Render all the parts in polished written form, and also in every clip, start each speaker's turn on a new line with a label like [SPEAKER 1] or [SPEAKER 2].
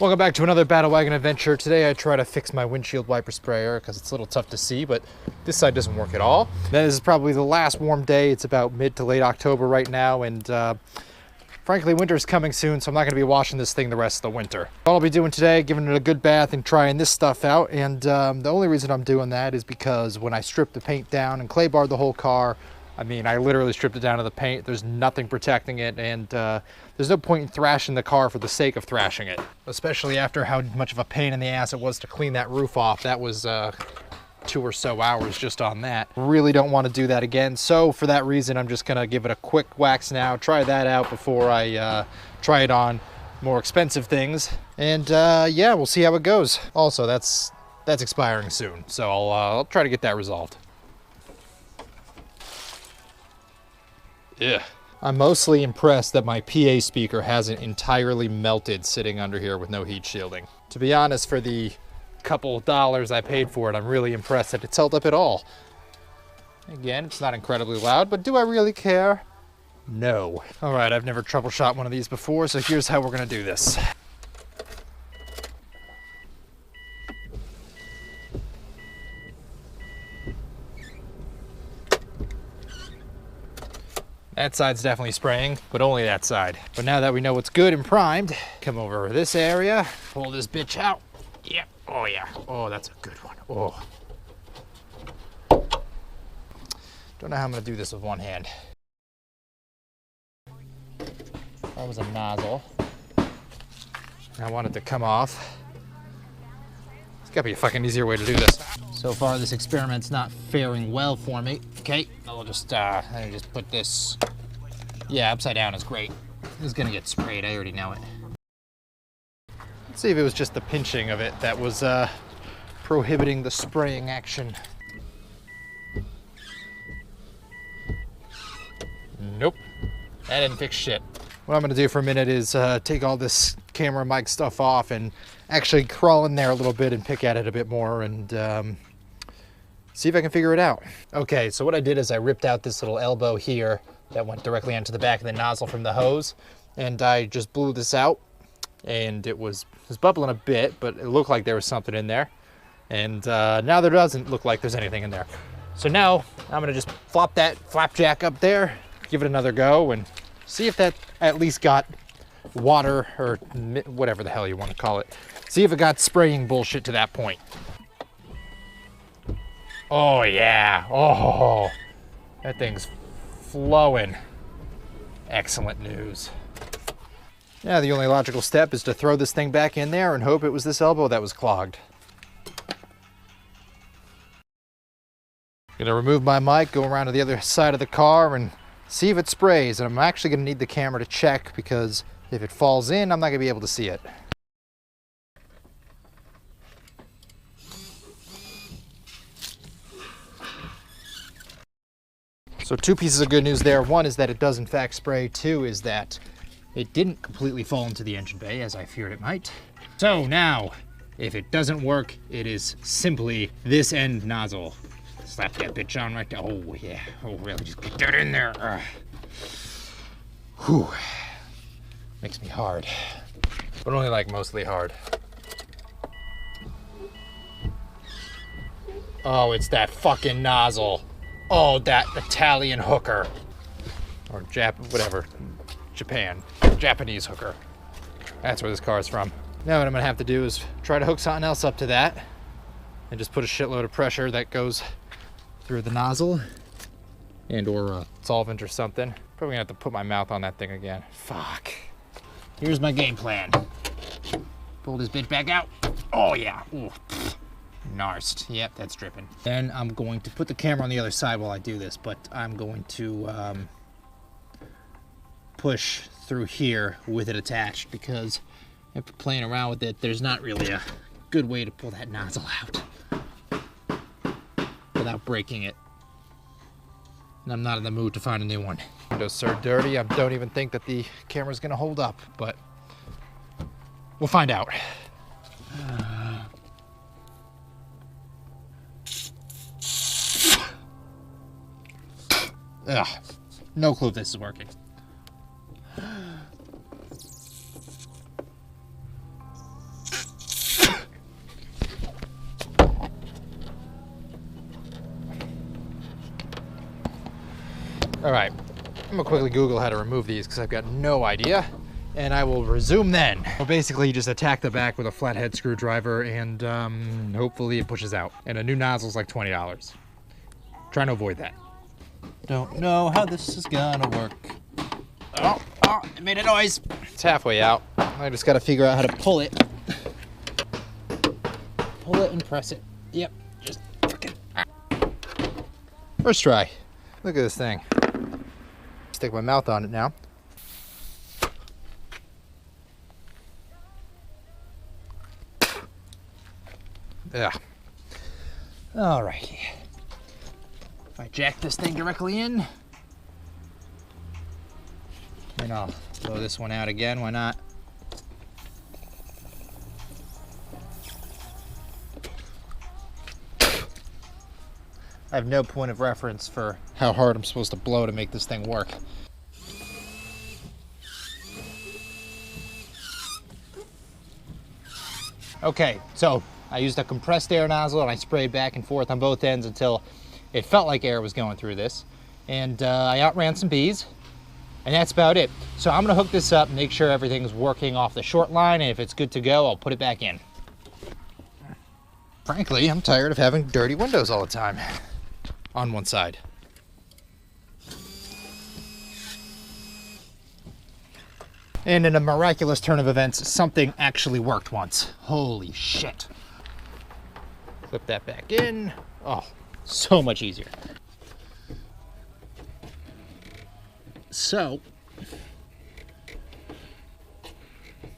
[SPEAKER 1] Welcome back to another Battle Wagon adventure. Today I try to fix my windshield wiper sprayer because it's a little tough to see, but this side doesn't work at all. This is probably the last warm day. It's about mid to late October right now, and frankly, winter's coming soon, so I'm not going to be washing this thing the rest of the winter. All I'll be doing today, giving it a good bath and trying this stuff out, and the only reason I'm doing that is because when I stripped the paint down and clay barred the whole car, I mean, I literally stripped it down to the paint. There's nothing protecting it, and there's no point in thrashing the car for the sake of thrashing it. Especially after how much of a pain in the ass it was to clean that roof off. That was 2 or so hours just on that. Really don't want to do that again. So for that reason, I'm just gonna give it a quick wax now, try that out before I try it on more expensive things. And yeah, we'll see how it goes. Also, that's expiring soon, so I'll try to get that resolved. Yeah. I'm mostly impressed that my PA speaker hasn't entirely melted sitting under here with no heat shielding. To be honest, for the couple dollars I paid for it, I'm really impressed that it's held up at all. Again, it's not incredibly loud, but do I really care? No. All right, I've never troubleshot one of these before, so here's how we're gonna do this. That side's definitely spraying, but only that side. But now that we know it's good and primed, come over this area, pull this bitch out. Yeah, oh yeah, oh, that's a good one, oh. Don't know how I'm gonna do this with one hand. That was a nozzle. I want it to come off. There's gotta be a fucking easier way to do this. So far, this experiment's not faring well for me. Okay, I'll just put this, yeah, upside down is great. This is gonna get sprayed, I already know it. Let's see if it was just the pinching of it that was prohibiting the spraying action. Nope, that didn't fix shit. What I'm gonna do for a minute is take all this camera mic stuff off and actually crawl in there a little bit and pick at it a bit more and see if I can figure it out. Okay, so what I did is I ripped out this little elbow here that went directly onto the back of the nozzle from the hose, and I just blew this out, and it was bubbling a bit, but it looked like there was something in there. And now there doesn't look like there's anything in there. So now I'm gonna just flop that flapjack up there, give it another go, and see if that at least got water, or whatever the hell you want to call it. See if it got spraying bullshit to that point. Oh yeah, oh, that thing's flowing. Excellent news. Yeah, the only logical step is to throw this thing back in there and hope it was this elbow that was clogged. Gonna remove my mic, go around to the other side of the car and see if it sprays. And I'm actually gonna need the camera to check because if it falls in, I'm not gonna be able to see it. So 2 pieces of good news there. One is that it does in fact spray. 2 is that it didn't completely fall into the engine bay as I feared it might. So now, if it doesn't work, it is simply this end nozzle. Slap that bitch on right there. Oh yeah, oh really, just get that in there. Whew, makes me hard, but only like mostly hard. Oh, it's that fucking nozzle. Oh, that Italian hooker. Or whatever. Japanese hooker. That's where this car is from. Now what I'm gonna have to do is try to hook something else up to that and just put a shitload of pressure that goes through the nozzle and or solvent or something. Probably gonna have to put my mouth on that thing again. Fuck. Here's my game plan. Pull this bitch back out. Oh yeah. Ooh. Narsed. Yep, that's dripping. Then I'm going to put the camera on the other side while I do this, but I'm going to push through here with it attached because after playing around with it, there's not really a good way to pull that nozzle out without breaking it. And I'm not in the mood to find a new one. Window's so dirty, I don't even think that the camera's gonna hold up, but we'll find out. Ugh, no clue if this is working. All right, I'm gonna quickly Google how to remove these because I've got no idea. And I will resume then. Well, basically you just attack the back with a flathead screwdriver and hopefully it pushes out. And a new nozzle is like $20. Trying to avoid that. Don't know how this is gonna work. Oh, it made a noise. It's halfway out. I just gotta figure out how to pull it. Pull it and press it. Yep, just fucking. First try. Look at this thing. Stick my mouth on it now. Yeah. All right. If I jack this thing directly in, and I'll blow this one out again. Why not? I have no point of reference for how hard I'm supposed to blow to make this thing work. Okay, so I used a compressed air nozzle and I sprayed back and forth on both ends until it felt like air was going through this. And I outran some bees, and that's about it. So I'm gonna hook this up, make sure everything's working off the short line, and if it's good to go, I'll put it back in. Frankly, I'm tired of having dirty windows all the time on one side. And in a miraculous turn of events, something actually worked once. Holy shit. Flip that back in. Oh, so much easier. So,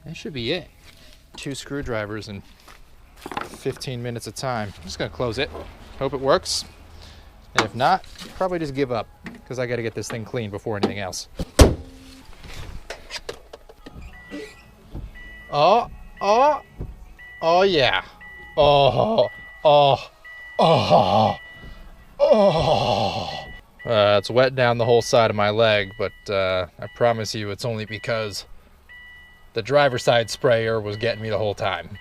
[SPEAKER 1] that should be it. 2 screwdrivers in 15 minutes of time. I'm just gonna close it. Hope it works. And if not, probably just give up because I gotta get this thing clean before anything else. Oh yeah. It's wet down the whole side of my leg, but I promise you it's only because the driver's side sprayer was getting me the whole time.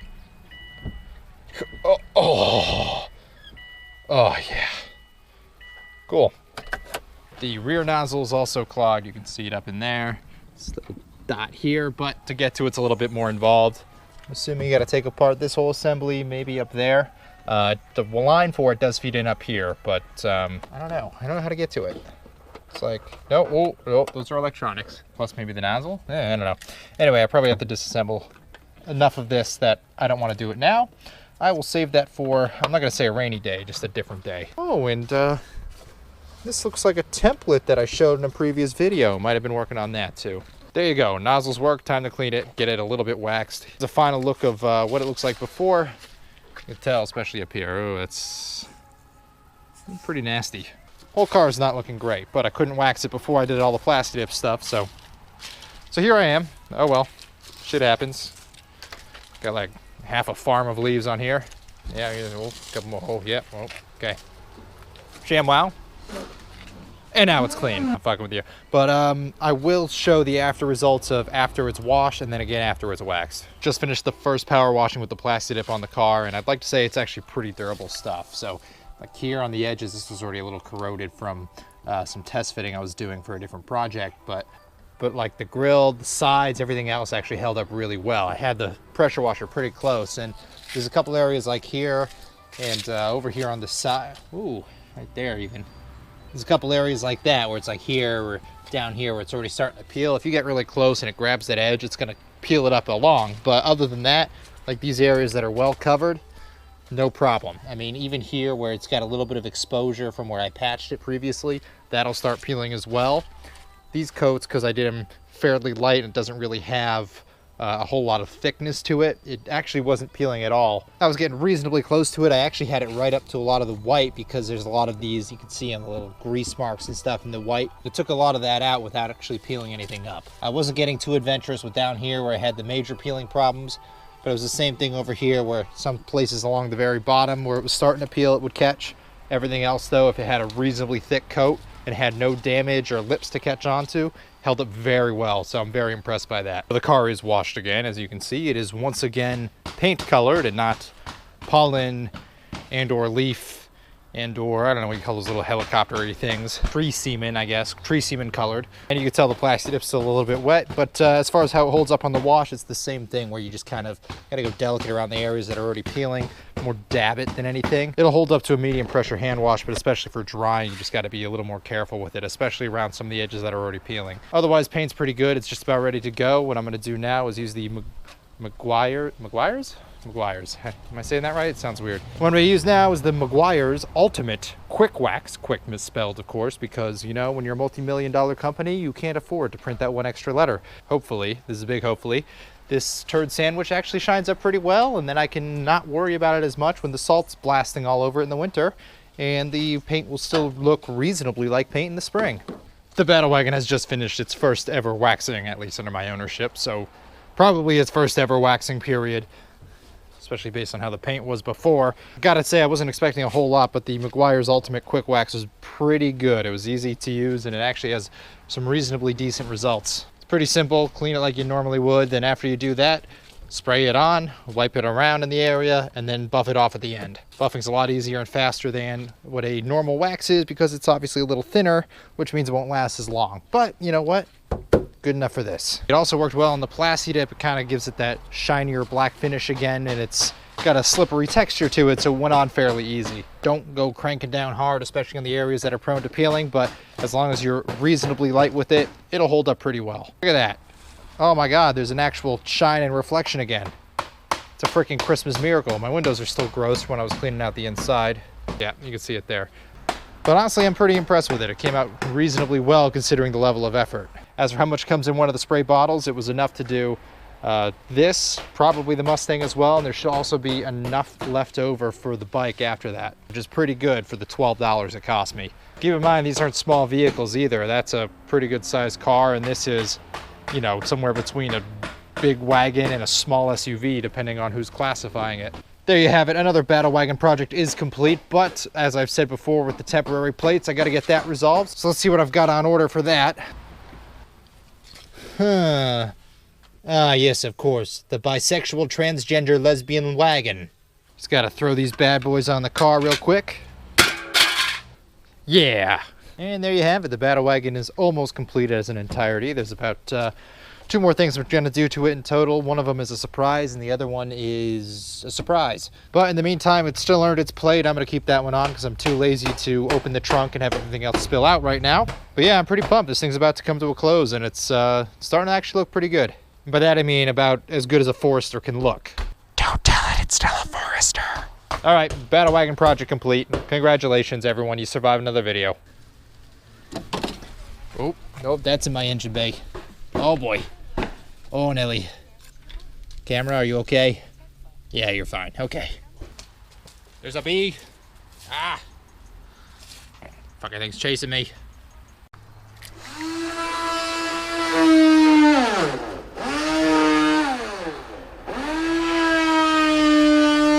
[SPEAKER 1] Oh yeah. Cool. The rear nozzle is also clogged. You can see it up in there. It's the dot here, but to get to it's a little bit more involved. I'm assuming you got to take apart this whole assembly, maybe up there. The line for it does feed in up here, but I don't know. I don't know how to get to it. It's like, no, those are electronics. Plus maybe the nozzle? I don't know. Anyway, I probably have to disassemble enough of this that I don't want to do it now. I will save that for, I'm not going to say a rainy day, just a different day. Oh, and this looks like a template that I showed in a previous video. Might have been working on that too. There you go. Nozzles work. Time to clean it. Get it a little bit waxed. It's a final look of what it looks like before. You can tell, especially up here. Oh, it's pretty nasty. Whole car is not looking great, but I couldn't wax it before I did all the plastidip stuff, so here I am. Oh well, shit happens. Got like half a farm of leaves on here. Yeah, a couple more. Oh, yeah. Oh, okay. Sham wow. And now it's clean. I'm fucking with you. But I will show the after results of after it's washed and then again after it's waxed. Just finished the first power washing with the plastidip on the car, and I'd like to say it's actually pretty durable stuff. So like here on the edges, this was already a little corroded from some test fitting I was doing for a different project, but like the grill, the sides, everything else actually held up really well. I had the pressure washer pretty close, and there's a couple areas like here and over here on the side. Ooh, right there even. There's a couple areas like that where it's like here or down here where it's already starting to peel. If you get really close and it grabs that edge, it's gonna peel it up along. But other than that, like these areas that are well covered, no problem. I mean, even here where it's got a little bit of exposure from where I patched it previously, that'll start peeling as well. These coats, because I did them fairly light and it doesn't really have a whole lot of thickness to it, it actually wasn't peeling at all. I was getting reasonably close to it. I actually had it right up to a lot of the white because there's a lot of these, you can see on the little grease marks and stuff in the white. It took a lot of that out without actually peeling anything up. I wasn't getting too adventurous with down here where I had the major peeling problems, but it was the same thing over here where some places along the very bottom where it was starting to peel it would catch. Everything else though, if it had a reasonably thick coat and had no damage or lips to catch onto, held up very well, so I'm very impressed by that. The car is washed again, as you can see. It is once again paint colored and not pollen and or leaf and or I don't know what you call those little helicopter-y things. Tree semen, I guess. Tree semen colored. And you can tell the plastidip's still a little bit wet, but as far as how it holds up on the wash, it's the same thing where you just kind of gotta go delicate around the areas that are already peeling, more dab it than anything. It'll hold up to a medium pressure hand wash, but especially for drying, you just gotta be a little more careful with it, especially around some of the edges that are already peeling. Otherwise, paint's pretty good. It's just about ready to go. What I'm gonna do now is use the Meguiar's? Am I saying that right? It sounds weird. What I'm going to use now is the Meguiar's Ultimate Quick Wax. Quick misspelled, of course, because, you know, when you're a multi-million-dollar company, you can't afford to print that one extra letter. Hopefully, this is a big hopefully, this turd sandwich actually shines up pretty well, and then I can not worry about it as much when the salt's blasting all over it in the winter, and the paint will still look reasonably like paint in the spring. The Battle Wagon has just finished its first ever waxing, at least under my ownership, so probably its first ever waxing period, especially based on how the paint was before. Gotta say, I wasn't expecting a whole lot, but the Meguiar's Ultimate Quick Wax was pretty good. It was easy to use, and it actually has some reasonably decent results. It's pretty simple. Clean it like you normally would. Then after you do that, spray it on, wipe it around in the area, and then buff it off at the end. Buffing's a lot easier and faster than what a normal wax is because it's obviously a little thinner, which means it won't last as long. But you know what? Good enough for this. It also worked well on the plastidip. It kind of gives it that shinier black finish again, and it's got a slippery texture to it, so it went on fairly easy. Don't go cranking down hard, especially in the areas that are prone to peeling, but as long as you're reasonably light with it, it'll hold up pretty well. Look at that. Oh my God, there's an actual shine and reflection again. It's a freaking Christmas miracle. My windows are still gross when I was cleaning out the inside. Yeah, you can see it there. But honestly, I'm pretty impressed with it. It came out reasonably well considering the level of effort. As for how much comes in one of the spray bottles, it was enough to do this, probably the Mustang as well, and there should also be enough left over for the bike after that, which is pretty good for the $12 it cost me. Keep in mind, these aren't small vehicles either. That's a pretty good sized car, and this is, you know, somewhere between a big wagon and a small SUV, depending on who's classifying it. There you have it. Another Battle Wagon project is complete, but as I've said before with the temporary plates, I got to get that resolved. So let's see what I've got on order for that. Ah, yes, of course. The bisexual transgender lesbian wagon. Just got to throw these bad boys on the car real quick. Yeah. And there you have it. The Battle Wagon is almost complete as an entirety. There's about 2 more things we're going to do to it in total. One of them is a surprise, and the other one is a surprise. But in the meantime, it's still earned its plate. I'm going to keep that one on because I'm too lazy to open the trunk and have everything else spill out right now. But yeah, I'm pretty pumped. This thing's about to come to a close, and it's starting to actually look pretty good. By that I mean about as good as a Forester can look. Don't tell it it's still a Forester. All right, Battle Wagon project complete. Congratulations, everyone. You survived another video. Oh, nope, that's in my engine bay. Oh boy. Oh, Nelly. Camera, are you okay? Yeah, you're fine. Okay. There's a bee. Ah. Fucking thing's chasing me.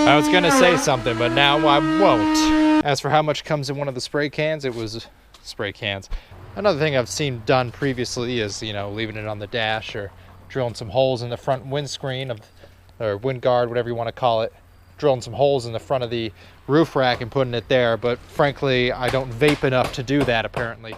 [SPEAKER 1] I was gonna say something, but now I won't. As for how much comes in one of the spray cans, it was spray cans. Another thing I've seen done previously is, you know, leaving it on the dash or drilling some holes in the front windscreen or wind guard, whatever you want to call it. Drilling some holes in the front of the roof rack and putting it there, but frankly, I don't vape enough to do that apparently.